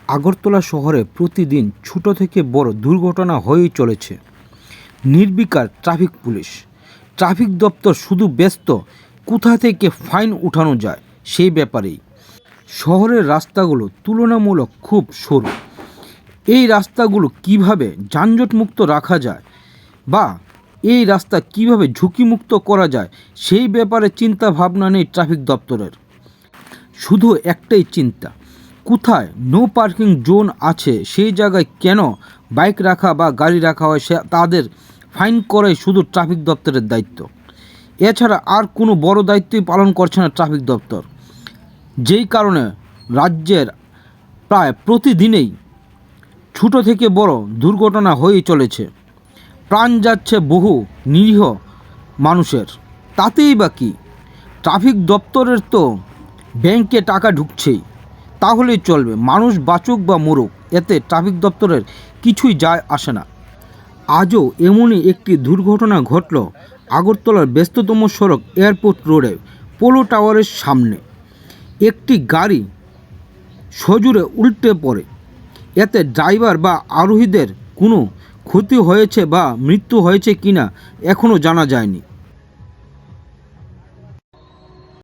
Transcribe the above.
আগরতলা শহরে প্রতিদিন ছোট থেকে বড় দুর্ঘটনা হয়েই চলেছে। নির্বিকার ট্রাফিক পুলিশ, ট্রাফিক দপ্তর শুধু ব্যস্ত কোথা থেকে ফাইন উঠানো যায় সেই ব্যাপারেই। শহরের রাস্তাগুলো তুলনামূলক খুব সরু। এই রাস্তাগুলো কিভাবে যানজটমুক্ত রাখা যায় বা এই রাস্তা কিভাবে ঝুঁকিমুক্ত করা যায় সেই ব্যাপারে চিন্তা ভাবনা নেই ট্রাফিক দপ্তরের। শুধু একটাই চিন্তা, কোথায় নো পার্কিং জোন আছে সেই জায়গায় কেন বাইক রাখা বা গাড়ি রাখা হয় সে তাদের ফাইন করাই শুধু ট্রাফিক দপ্তরের দায়িত্ব। এছাড়া আর কোনো বড় দায়িত্বই পালন করছে না ট্রাফিক দপ্তর, যেই কারণে রাজ্যের প্রায় প্রতিদিনেই ছোট থেকে বড় দুর্ঘটনা হয়েই চলেছে। প্রাণ যাচ্ছে বহু নিরীহ মানুষের, তাতেই বা কী? ট্রাফিক দপ্তরের তো ব্যাংকে টাকা ঢুকছেই, তাহলেই চলবে। মানুষ বাঁচুক বা মরুক, এতে ট্রাফিক দপ্তরের কিছুই যায় আসে না। আজও এমনই একটি দুর্ঘটনা ঘটল আগরতলার ব্যস্ততম সড়ক এয়ারপোর্ট রোডে পোলো টাওয়ারের সামনে। একটি গাড়ি সজোরে উল্টে পড়ে। এতে ড্রাইভার বা আরোহীদের কোনো ক্ষতি হয়েছে বা মৃত্যু হয়েছে কিনা এখনও জানা যায়নি।